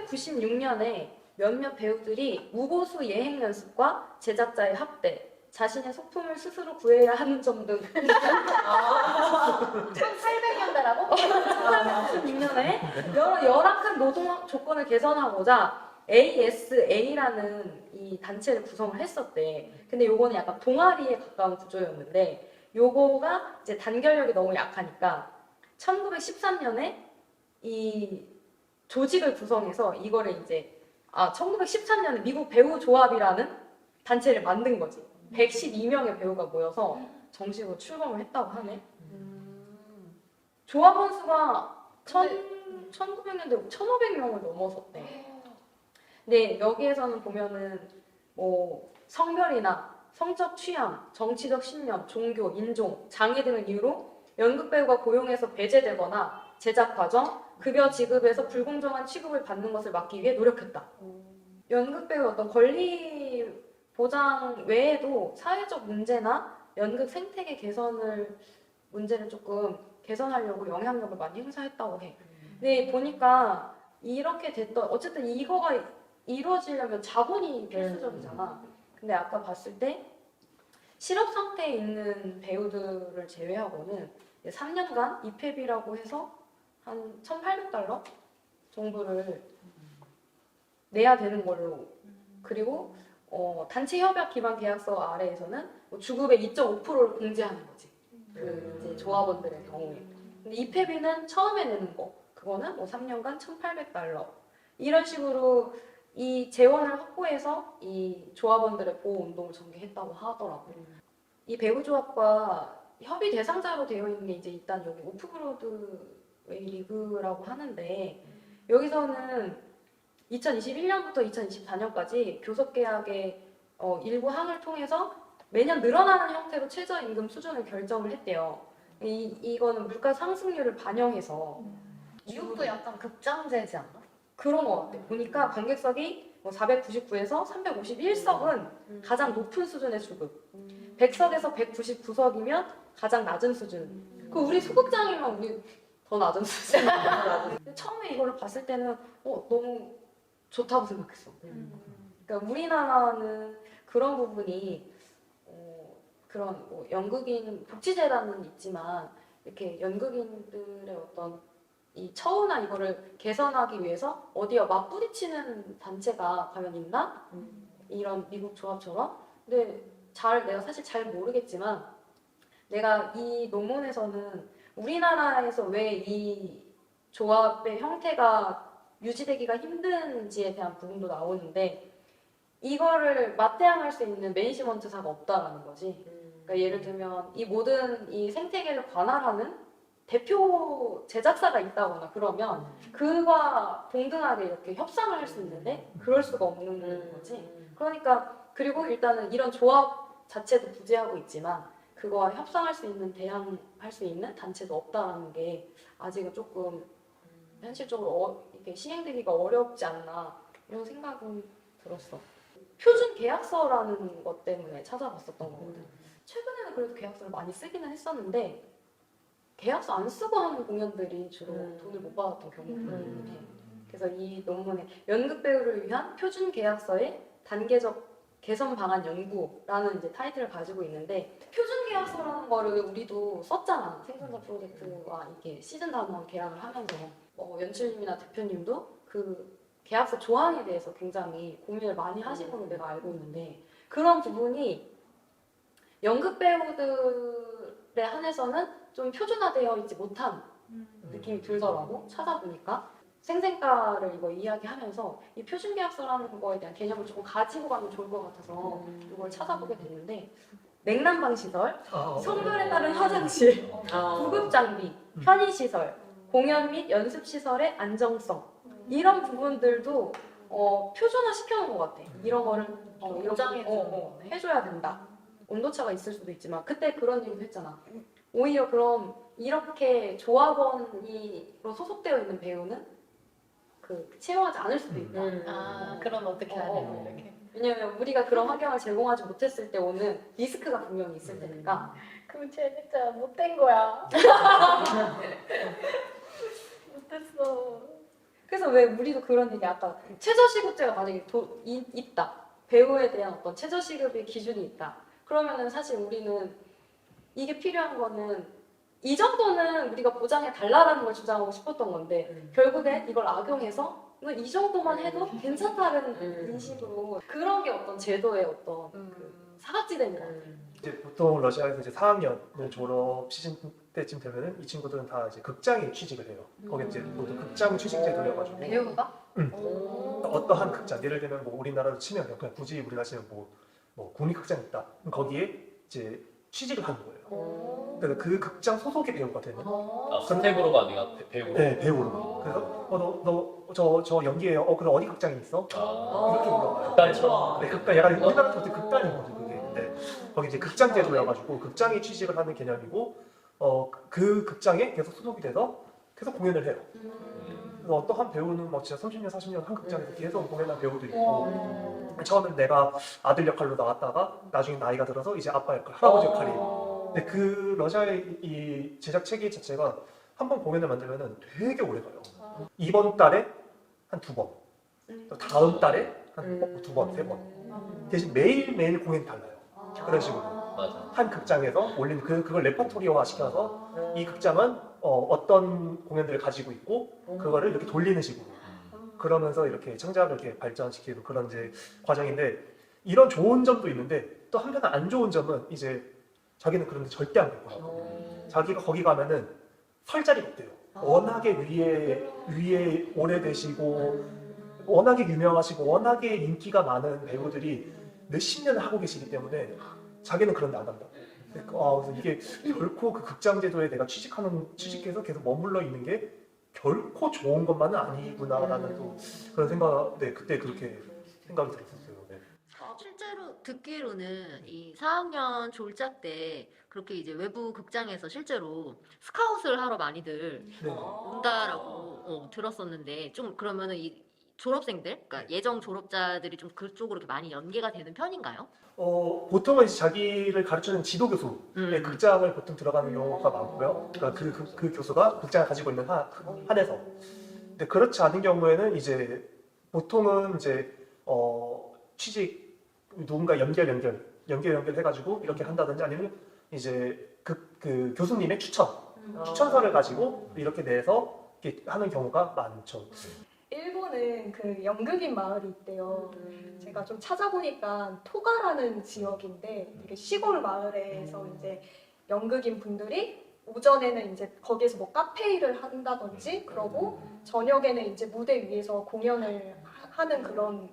1996년에 몇몇 배우들이 무고수 예행 연습과 제작자의 학대, 자신의 소품을 스스로 구해야 하는 점 등 1800년대라고? 1996년에 여러 열악한 노동 조건을 개선하고자 ASA라는 이 단체를 구성을 했었대. 근데 요거는 약간 동아리에 가까운 구조였는데 요거가 이제 단결력이 너무 약하니까 1913년에 이 조직을 구성해서 이거를 이제 1913년에 미국 배우 조합이라는 단체를 만든 거지. 112명의 배우가 모여서 정식으로 출범을 했다고 하네. 조합원 수가 1900년대 1500명을 넘어섰대. 근데 여기에서는 보면은 뭐 성별이나 성적 취향, 정치적 신념, 종교, 인종, 장애 등을 이유로 연극 배우가 고용해서 배제되거나 제작 과정, 급여 지급에서 불공정한 취급을 받는 것을 막기 위해 노력했다. 연극 배우의 어떤 권리 보장 외에도 사회적 문제나 연극 생태계 문제를 조금 개선하려고 영향력을 많이 행사했다고 해. 근데 보니까 이렇게 어쨌든 이거가 이루어지려면 자본이 필수적이잖아. 근데 아까 봤을 때 실업 상태에 있는 배우들을 제외하고는 3년간 입회비라고 해서 한 $1,800 정도를 내야 되는 걸로. 그리고 단체 협약 기반 계약서 아래에서는 뭐 주급의 2.5%를 공제하는 거지. 그 이제 조합원들의 경우에. 근데 입회비는 처음에 내는 거. 그거는 뭐 3년간 $1,800. 이런 식으로 이 재원을 확보해서 이 조합원들의 보호 운동을 전개했다고 하더라고. 이 배우 조합과 협의 대상자로 되어 있는 게 이제 일단 여기 오프브로드웨이 리그라고 하는데 여기서는 2021년부터 2024년까지 교섭 계약의 일부 항을 통해서 매년 늘어나는 형태로 최저임금 수준을 결정을 했대요. 이거는 물가 상승률을 반영해서 미국도 약간 극장제지 않나? 그런 것 같아. 보니까 관객석이 499에서 351석은 가장 높은 수준의 수급. 100석에서 199석이면 가장 낮은 수준. 그 우리 소극장이면 우리 더 낮은 수준. 처음에 이거를 봤을 때는 너무 좋다고 생각했어. 그러니까 우리나라는 그런 부분이 그런 뭐 연극인 복지재단은 있지만 이렇게 연극인들의 어떤 이 처우나 이거를 개선하기 위해서 어디에 맞부딪히는 단체가 과연 있나? 이런 미국 조합처럼. 근데 내가 사실 잘 모르겠지만 내가 이 논문에서는 우리나라에서 왜 이 조합의 형태가 유지되기가 힘든지에 대한 부분도 나오는데 이거를 맞대응할 수 있는 매니지먼트사가 없다라는 거지. 그러니까 예를 들면 이 모든 이 생태계를 관할하는 대표 제작사가 있다거나 그러면 그와 동등하게 이렇게 협상을 할 수 있는데 그럴 수가 없는 거지. 그러니까 그리고 일단은 이런 조합 자체도 부재하고 있지만 그거와 협상할 수 있는 대항할 수 있는 단체도 없다라는 게 아직은 조금 현실적으로 이렇게 시행되기가 어렵지 않나 이런 생각은 들었어. 표준 계약서라는 것 때문에 찾아봤었던 거거든. 최근에는 그래도 계약서를 많이 쓰기는 했었는데 계약서 안 쓰고 하는 공연들이 주로 돈을 못 받았던 경우가 있는데 그래서 이 논문에 연극 배우를 위한 표준 계약서의 단계적 개선 방안 연구라는 이제 타이틀을 가지고 있는데 표준 계약서라는 거를 우리도 썼잖아. 생존자 프로젝트와 이렇게 시즌 단원 계약을 하면서 연출님이나 대표님도 그 계약서 조항에 대해서 굉장히 고민을 많이 하신 걸로 내가 알고 있는데 그런 부분이 연극 배우들에 한해서는 좀 표준화되어 있지 못한 느낌이 들더라고. 찾아보니까 생생가를 이거 이야기하면서 이 표준 계약서라는 거에 대한 개념을 조금 가지고 가면 좋을 것 같아서 이걸 찾아보게 됐는데 냉난방 시설, 성별에 따른 화장실, 구급 장비, 편의 시설, 공연 및 연습 시설의 안정성 이런 부분들도 표준화 시켜놓은 것 같아. 이런 거를 이렇게 해줘야 된다. 온도차가 있을 수도 있지만 그때 그런 얘기도 했잖아. 오히려 그럼 이렇게 조합원으로 소속되어 있는 배우는 채용하지 않을 수도 있다. 그럼 어떻게 해야 되나 이렇게. 왜냐면 우리가 그런 환경을 제공하지 못했을 때 오는 리스크가 분명히 있을 테니까. 그럼 쟤 진짜 못된 거야. 못했어. 그래서 왜 우리도 그런 얘기 아까 최저시급제가 만약에 있다. 배우에 대한 어떤 최저시급의 기준이 있다. 그러면은 사실 우리는 이게 필요한 거는 이 정도는 우리가 보장해 달라라는 걸 주장하고 싶었던 건데 결국에 이걸 악용해서 이 정도만 해도 괜찮다는 인식으로 그런 게 어떤 제도의 어떤 그 사각지대인 것 같아요. 이제 보통 러시아에서 이제 4학년을 졸업 시즌 때쯤 되면은 이 친구들은 다 이제 극장에 취직을 해요. 거기 이제 모두 극장 취직제 돌려가지고 배우가? 어떠한 극장, 예를 들면 뭐 우리나라로 치면 그냥 굳이 우리나라 치면 뭐 국립극장 있다. 그럼 거기에 이제 취직을 하는 거예요. 그래서 그 극장 소속의 배우가 되는. 스텝으로가 아니라 배우로. 네, 배우로. 그래서 너 연기해요. 그럼 어디 극장에 있어? 이렇게 물어봐요. 극단처럼. 네, 극단 약간 우리나라 어떻게 극단이거든 그게. 네. 거기 이제 극장 제도여가지고 극장에 취직을 하는 개념이고 그 극장에 계속 소속이 돼서 계속 공연을 해요. 그래서 어떠한 배우는 뭐 진짜 30년, 40년 한 극장에서 계속 공연한 배우도 있고 처음엔 내가 아들 역할로 나왔다가 나중에 나이가 들어서 이제 아빠 역할, 할아버지 역할이에요. 근데 그 러시아의 이 제작 체계 자체가 한 번 공연을 만들면은 되게 오래 가요. 이번 달에 한 2번, 또 다음 달에 한 2번, 3번. 대신 매일매일 공연이 달라요. 그런 식으로. 맞아. 한 극장에서 올린 그걸 레퍼토리화 시켜서 이 극장은 어떤 공연들을 가지고 있고 그거를 이렇게 돌리는 식으로 그러면서 이렇게 창작을 이렇게 발전시키는 그런 이제 과정인데 이런 좋은 점도 있는데 또 한편은 안 좋은 점은 이제 자기는 그런데 절대 안 갈 거라고. 자기가 거기 가면은 설 자리가 없대요. 워낙에 위에 오래되시고 워낙에 유명하시고 워낙에 인기가 많은 배우들이 몇십 년을 하고 계시기 때문에 자기는 그런데 안 간다고. 그래서 이게 결코 그 극장 제도에 내가 취직해서 계속 머물러 있는 게 결코 좋은 것만은 아니구나라는 또 그런 생각, 네 그때 그렇게 생각이 들었었어요. 네. 실제로 듣기로는 이 4학년 졸작 때 그렇게 이제 외부 극장에서 실제로 스카웃을 하러 많이들 네. 온다라고 들었었는데 좀 그러면은 이 졸업생들, 그러니까 예정 졸업자들이 좀 그쪽으로 이렇게 많이 연계가 되는 편인가요? 보통은 이제 자기를 가르치는 지도 교수의 극장을 보통 들어가는 경우가 많고요. 그러니까 그 교수가 극장을 가지고 있는 한에서. 근데 그렇지 않은 경우에는 이제 보통은 이제 취직 누군가 연결해가지고 이렇게 한다든지 아니면 이제 그 교수님의 추천서를 가지고 이렇게 내서 이렇게 하는 경우가 많죠. 일본은 그 연극인 마을이 있대요. 제가 좀 찾아보니까 토가라는 지역인데 되게 시골 마을에서 이제 연극인 분들이 오전에는 이제 거기에서 뭐 카페 일을 한다든지 그러고 저녁에는 이제 무대 위에서 공연을 하는 그런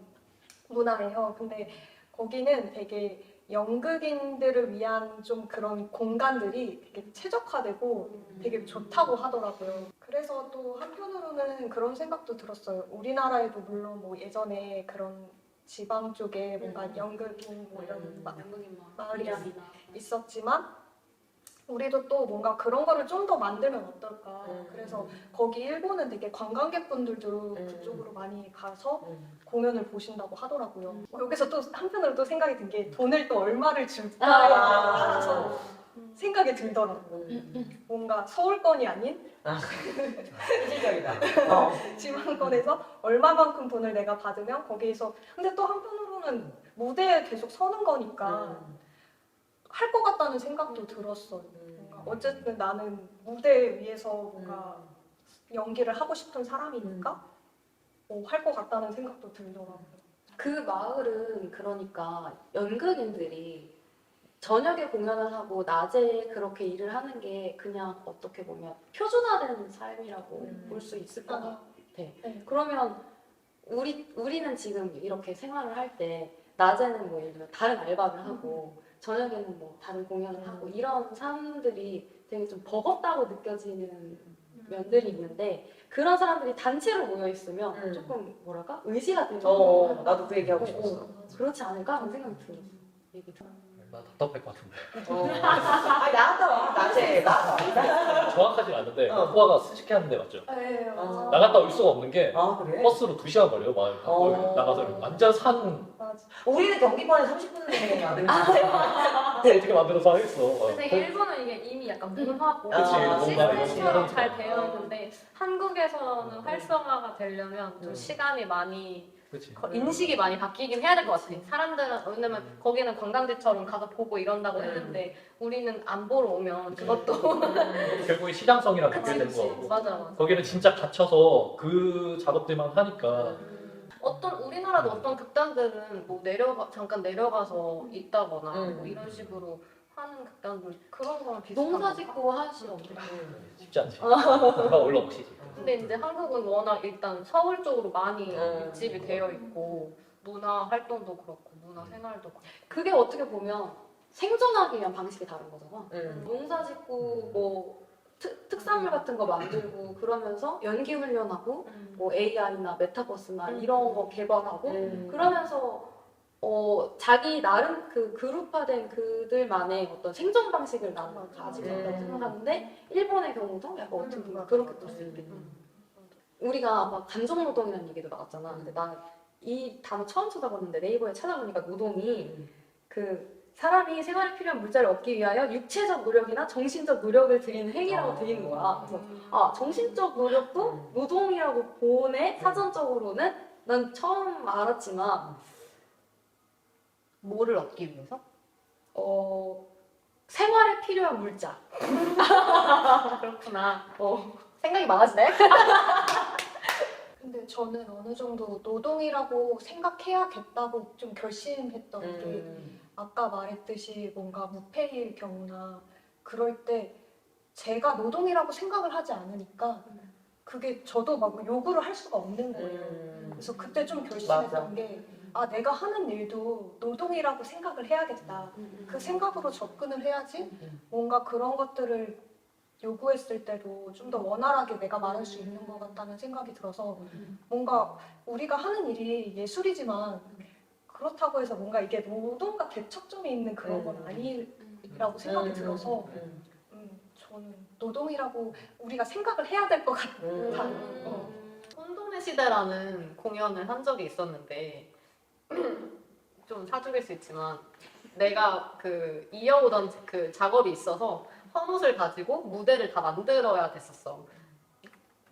문화예요. 근데 거기는 되게 연극인들을 위한 좀 그런 공간들이 되게 최적화되고 되게 좋다고 하더라고요. 그래서 또 한편으로는 그런 생각도 들었어요. 우리나라에도 물론 뭐 예전에 그런 지방 쪽에 뭔가 연극인 뭐 이런 마을이 있었지만 우리도 또 뭔가 그런 거를 좀 더 만들면 어떨까. 그래서 거기 일본은 되게 관광객분들도 그쪽으로 많이 가서 공연을 보신다고 하더라고요. 여기서 또 한편으로 또 생각이 든 게 돈을 또 얼마를 줄까에 따라서 생각이 들더라고요. 뭔가 서울권이 아닌 지방권에서 얼마만큼 돈을 내가 받으면 거기에서 근데 또 한편으로는 무대에 계속 서는 거니까 할 것 같다는 생각도 들었어요. 뭔가 어쨌든 나는 무대 위에서 뭔가 연기를 하고 싶은 사람이니까 할 것 같다는 생각도 들더라고요. 그 마을은 그러니까 연극인들이 저녁에 공연을 하고 낮에 그렇게 일을 하는 게 그냥 어떻게 보면 표준화된 삶이라고 볼 수 있을 것 같아. 네. 그러면 우리는 지금 이렇게 생활을 할 때 낮에는 뭐 예를 들면 다른 알바를 하고 저녁에는 뭐 다른 공연을 하고 이런 사람들이 되게 좀 버겁다고 느껴지는 면들이 있는데 그런 사람들이 단체로 모여 있으면 조금 뭐랄까 의지가 되는 나도 그 얘기하고 싶었어. 그렇지 않을까 하는 생각이 들었어. 얘기 들어. 나 답답할 것 같은데. 아니 나갔다 와. 낮에 정확하진 않은데 어. 코아가 스식하는데 맞죠? 네, 어. 나갔다 올 수가 없는 게 아 그래? 버스로 2시간 걸려요. 막 어. 나가서 완전 산 맞아. 우리는 경기권에 30분 내에 가는 어떻게 만들어서 하겠어. 근데 일본은 이게 이미 약간 문화고 그치, 시스템처럼 뭔가 잘 이런 되어 있는데 한국에서는 활성화가 되려면 좀 시간이 많이 그렇지. 인식이 많이 바뀌긴 해야 될 것 같아. 사람들은 왜냐면 거기는 관광지처럼 가서 보고 이런다고 했는데 우리는 안 보러 오면 그것도 결국에 시장성이랑 그치, 연결되는 그치. 거고. 맞아 맞아. 거기는 진짜 갇혀서 그 작업들만 하니까 어떤 우리나라도 어떤 극단들은 뭐 잠깐 내려가서 있다거나 음. 뭐 이런 식으로 하는 극단들 그런 거랑 비슷한 농사 거. 짓고 하시면 어때요? 쉽지 않지. 누가 올라오시지. 근데 이제 한국은 워낙 일단 서울 쪽으로 많이 음. 밀집이 되어 있고 문화 활동도 그렇고 문화 생활도 그렇고 그게 어떻게 보면 생존하기 위한 방식이 다른 거잖아. 농사 짓고 뭐 특산물 같은 거 만들고 그러면서 연기 훈련하고 뭐 AI나 메타버스나 이런 거 개발하고 그러면서 자기 나름 그 그룹화된 그들만의 어떤 생존 방식을 나는 가지고 있다고 생각하는데 일본의 경우도 약간 어떻게 보면 그렇게 볼 수 있겠다. 우리가 막 감정노동이라는 얘기도 나왔잖아. 근데 나 이 단어 처음 찾아봤는데 네이버에 찾아보니까 노동이 그 사람이 생활에 필요한 물자를 얻기 위하여 육체적 노력이나 정신적 노력을 들이는 행위라고 들리는 거야. 그래서 아 정신적 노력도 노동이라고 보네 사전적으로는 난 처음 알았지만 뭐를 얻기 위해서? 생활에 필요한 물자. 그렇구나. 생각이 많아지네. 근데 저는 어느 정도 노동이라고 생각해야겠다고 좀 결심했던 게 아까 말했듯이 뭔가 무패일 경우나 그럴 때 제가 노동이라고 생각을 하지 않으니까 그게 저도 막 요구를 할 수가 없는 거예요. 그래서 그때 좀 결심했던 맞아. 게 아, 내가 하는 일도 노동이라고 생각을 해야겠다. 그 생각으로 접근을 해야지 뭔가 그런 것들을 요구했을 때도 좀 더 원활하게 내가 말할 수 있는 것 같다는 생각이 들어서 뭔가 우리가 하는 일이 예술이지만 그렇다고 해서 뭔가 이게 노동과 대척점이 있는 그런 건 아니라고 생각이 들어서 저는 노동이라고 우리가 생각을 해야 될 것 같다. 혼돈의 시대라는 공연을 한 적이 있었는데 좀 사족일 수 있지만 내가 그 이어오던 그 작업이 있어서 헌옷을 가지고 무대를 다 만들어야 됐었어.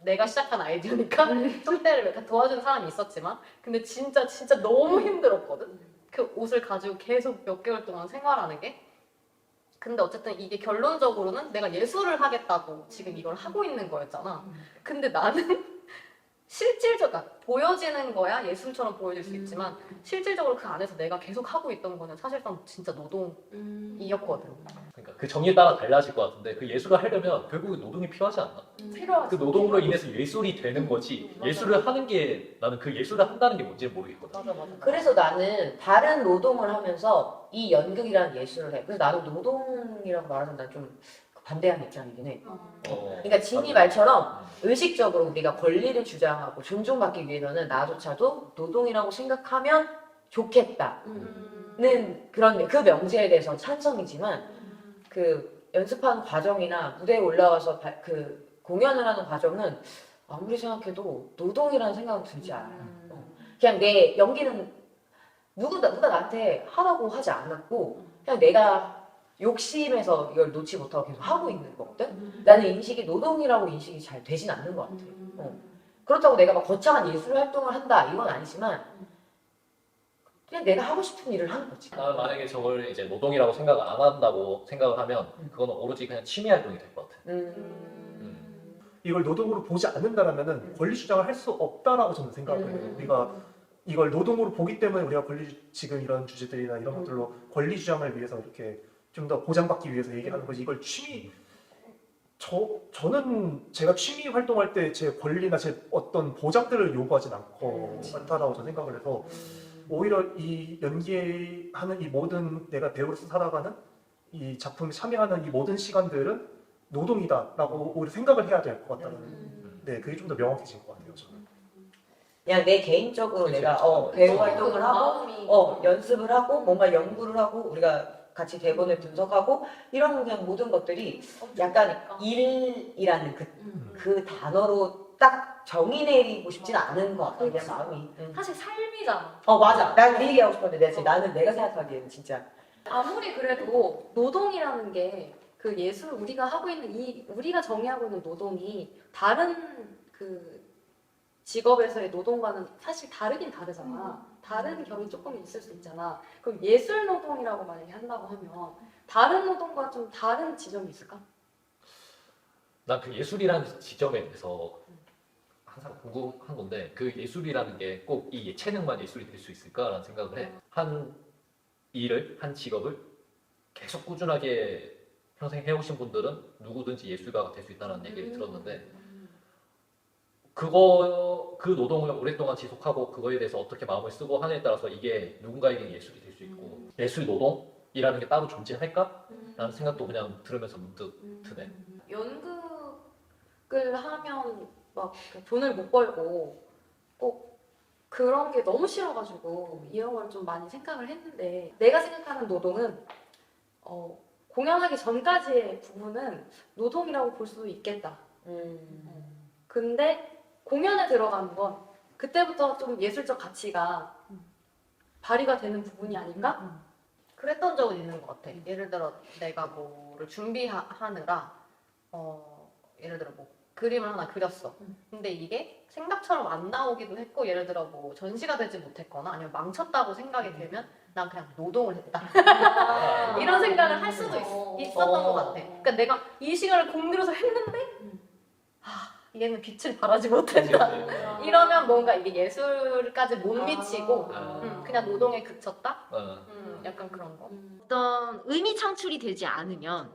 내가 시작한 아이디어니까 속대를 도와주는 사람이 있었지만 근데 진짜 너무 힘들었거든. 그 옷을 가지고 계속 몇 개월 동안 생활하는 게. 근데 어쨌든 이게 결론적으로는 내가 예술을 하겠다고 지금 이걸 하고 있는 거였잖아. 근데 나는 실질적으로 보여지는 거야 예술처럼 보여질 수 있지만 실질적으로 그 안에서 내가 계속 하고 있던 거는 사실상 진짜 노동이었거든. 그러니까 그 정의에 따라 달라질 것 같은데 그 예술을 하려면 결국은 노동이 필요하지 않나? 필요하지. 그 노동으로 인해서 예술이 되는 거지. 예술을 하는 게 나는 그 예술을 한다는 게 뭔지 모르겠거든. 맞아. 그래서 나는 다른 노동을 하면서 이 연극이라는 예술을 해. 그래서 나도 노동이라고 말하면 난 좀 반대하는 입장이긴 해. 그러니까 진이 말처럼 의식적으로 우리가 권리를 주장하고 존중받기 위해서는 나조차도 노동이라고 생각하면 좋겠다는 그런 그 명제에 대해서 찬성이지만 그 연습하는 과정이나 무대에 올라와서 그 공연을 하는 과정은 아무리 생각해도 노동이라는 생각은 들지 않아요. 그냥 내 연기는 누가 나한테 하라고 하지 않았고 그냥 내가 욕심에서 이걸 놓지 못하고 계속 하고 있는 거거든. 나는 인식이 노동이라고 인식이 잘 되진 않는 것 같아. 그렇다고 내가 막 거창한 예술 활동을 한다 이건 아니지만 그냥 내가 하고 싶은 일을 하는 거지. 나는 만약에 저걸 이제 노동이라고 생각 안 한다고 생각을 하면 그거는 오로지 그냥 취미 활동이 될 것 같아. 이걸 노동으로 보지 않는다라면은 권리 주장을 할 수 없다라고 저는 생각을 해요. 우리가 이걸 노동으로 보기 때문에 우리가 지금 이런 주제들이나 이런 것들로 권리 주장을 위해서 이렇게 좀 더 보장받기 위해서 얘기하는 거지. 이걸 저는 제가 취미 활동할 때 제 권리나 제 어떤 보장들을 요구하진 않다라고 저는 생각을 해서 오히려 이 연기하는 이 모든 내가 배우로서 살아가는 이 작품에 참여하는 이 모든 시간들은 노동이다라고 오히려 생각을 해야 될 것 같다는 네 그게 좀 더 명확해진 것 같아요 저는. 그냥 내 개인적으로 그치, 내가 그치. 배우 활동을 하고 마음이 연습을 하고 뭔가 연구를 하고 우리가 같이 대본을 분석하고 이런 그냥 모든 것들이 약간 일이라는 그 단어로 딱 정의 내리고 싶진 않은 것 같아요. 내 마음이. 사실 삶이잖아. 맞아. 난 그 얘기하고 싶었는데 나는 내가 생각하기에는 진짜 아무리 그래도 노동이라는 게 그 예술 우리가 하고 있는 이 우리가 정의하고 있는 노동이 다른 그 직업에서의 노동과는 사실 다르긴 다르잖아. 다른 점이 조금 있을 수 있잖아. 그럼 예술 노동이라고 만약에 한다고 하면 다른 노동과 좀 다른 지점이 있을까? 난 그 예술이라는 지점에 대해서 항상 궁금한 건데 그 예술이라는 게 꼭 이 예체능만 예술이 될 수 있을까라는 생각을 해. 한 일을, 한 직업을 계속 꾸준하게 평생 해오신 분들은 누구든지 예술가가 될 수 있다는 얘기를 들었는데 그 노동을 오랫동안 지속하고 그거에 대해서 어떻게 마음을 쓰고 하느냐에 따라서 이게 누군가에게 예술이 될 수 있고 예술 노동이라는 게 따로 존재할까? 라는 생각도 그냥 들으면서 문득 드네. 연극을 하면 막 돈을 못 벌고 꼭 그런 게 너무 싫어가지고 이런 걸 좀 많이 생각을 했는데 내가 생각하는 노동은 공연하기 전까지의 부분은 노동이라고 볼 수도 있겠다. 근데 공연에 들어가는 건 그때부터 좀 예술적 가치가 발휘가 되는 부분이 아닐까? 그랬던 적은 있는 것 같아. 예를 들어 내가 뭐를 준비하느라 예를 들어 뭐 그림을 하나 그렸어. 근데 이게 생각처럼 안 나오기도 했고 예를 들어 뭐 전시가 되지 못했거나 아니면 망쳤다고 생각이 들면 난 그냥 노동을 했다. 이런 생각을 할 수도 있었던 것 같아. 그러니까 내가 이 시간을 공들여서 했는데 얘는 빛을 발하지 못했다. 이러면 뭔가 이게 예술까지 못 미치고 그냥 노동에 그쳤다? 약간 그런 거. 어떤 의미 창출이 되지 않으면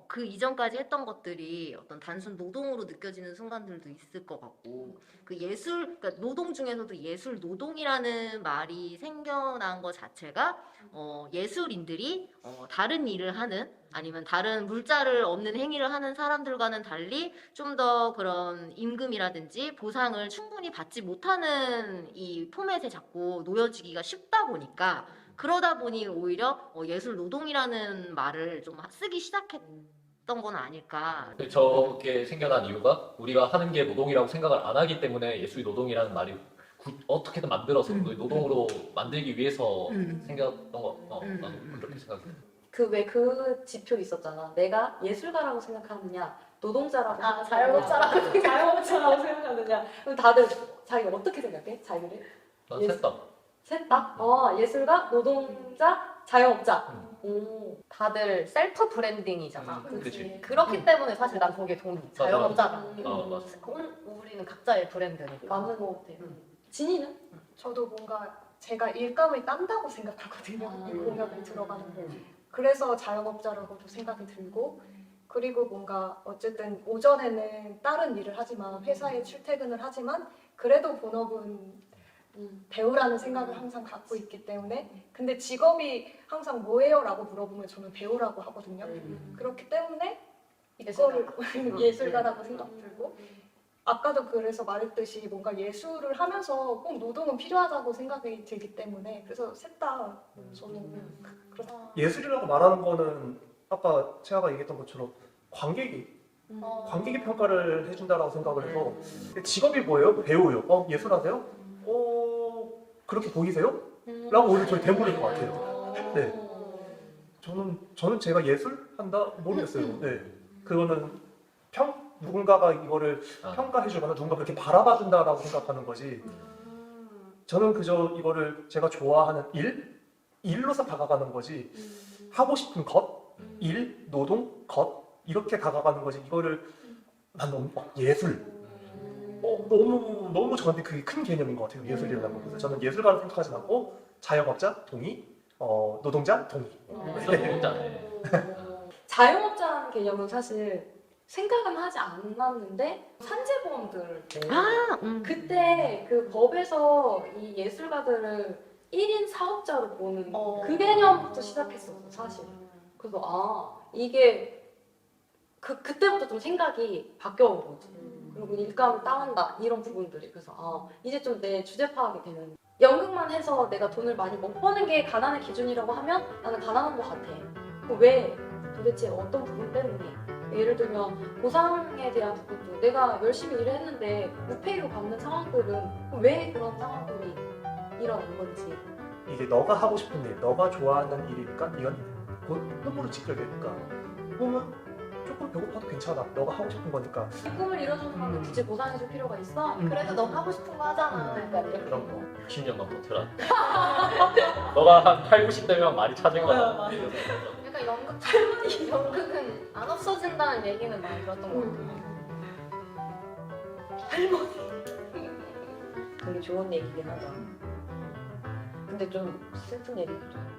그 이전까지 했던 것들이 어떤 단순 노동으로 느껴지는 순간들도 있을 것 같고 그 그러니까 노동 중에서도 예술 노동이라는 말이 생겨난 것 자체가 예술인들이 다른 일을 하는 아니면 다른 물자를 없는 행위를 하는 사람들과는 달리 좀 더 그런 임금이라든지 보상을 충분히 받지 못하는 이 포맷에 자꾸 놓여지기가 쉽다 보니까 그러다 보니 오히려 예술 노동이라는 말을 좀 쓰기 시작했던 건 아닐까. 저게 생겨난 이유가 우리가 하는 게 노동이라고 생각을 안 하기 때문에 예술이 노동이라는 말이 어떻게든 만들어서 노동으로 만들기 위해서 생겼던 거 나도 그렇게 생각해. 그 지표 있었잖아. 내가 예술가라고 생각하느냐, 노동자라고 자영업자라고 자영업자라고 생각하느냐. 그럼 다들 자기가 어떻게 생각해? 자기를? 난 셋다. 셋 다? 예술가, 노동자, 자영업자. 오. 다들 셀프 브랜딩이잖아. 그치. 그렇기 때문에 사실 난 거기에 동의. 자영업자가. 맞아. 우리는 각자의 브랜드니까. 맞는 것 같아. 진이는? 저도 뭔가 제가 일감을 딴다고 생각하거든요. 아. 이 공연에 들어가는 거. 그래서 자영업자라고도 생각이 들고 그리고 뭔가 어쨌든 오전에는 다른 일을 하지만 회사에 출퇴근을 하지만 그래도 본업은 배우라는 생각을 항상 갖고 있기 때문에 근데 직업이 항상 뭐예요? 라고 물어보면 저는 배우라고 하거든요. 그렇기 때문에 이거를 예술가라고 생각 들고 아까도 그래서 말했듯이 뭔가 예술을 하면서 꼭 노동은 필요하다고 생각이 들기 때문에 그래서 셋 다 저는 그렇다. 예술이라고 말하는 거는 아까 채아가 얘기했던 것처럼 관객이 평가를 해준다라고 생각을 해서 직업이 뭐예요? 배우요. 예술하세요? 그렇게 보이세요? 라고 오히려 저희 대물일 것 같아요. 네. 저는 제가 예술 한다 모르겠어요. 네. 그거는 누군가가 이거를 평가해주거나 누군가 그렇게 바라봐준다라고 생각하는 거지. 저는 그저 이거를 제가 좋아하는 일로서 다가가는 거지. 하고 싶은 것, 노동, 이렇게 다가가는 거지. 이거를 난 너무 예술. 너무 저한테 그게 큰 개념인 것 같아요. 예술이라는 거. 그래서 저는 예술가를 생각하지 않고 자영업자 동의, 노동자 동의. 노동자네. 자영업자라는 개념은 사실 생각은 하지 않았는데 산재보험들 때 그때 그 법에서 이 예술가들을 1인 사업자로 보는 그 개념부터 시작했었어 사실. 그래서 이게 그때부터 좀 생각이 바뀌어온 거지. 그리고 일감을 따른다 이런 부분들이 그래서 이제 좀 내 주제 파악이 되는. 연극만 해서 내가 돈을 많이 못 버는 게 가난의 기준이라고 하면 나는 가난한 것 같아. 그럼 왜? 도대체 어떤 부분 때문에? 예를 들면 보상에 대한 부분도 내가 열심히 일을 했는데 무페이로 갚는 상황들은 왜 그런 상황들이 일어난 건지. 이게 너가 하고 싶은 일, 너가 좋아하는 일이니까 이건 곧 꿈으로 직결되니까 꿈은 조금 배고파도 괜찮아. 너가 하고 싶은 거니까. 이 꿈을 이뤄주는 건데 굳이 보상해줄 필요가 있어? 그래도 너 하고 싶은 거 하잖아. 그러니까 이렇게. 그런 거 60년만 버텨라. 너가 한 8, 90대면 많이 찾은 거야. 그러니까 연극은 안 없어진다는 얘기는 많이 들었던 것 같아요. 되게 좋은 얘기긴 하다. 근데 좀 슬픈 얘기도 좀.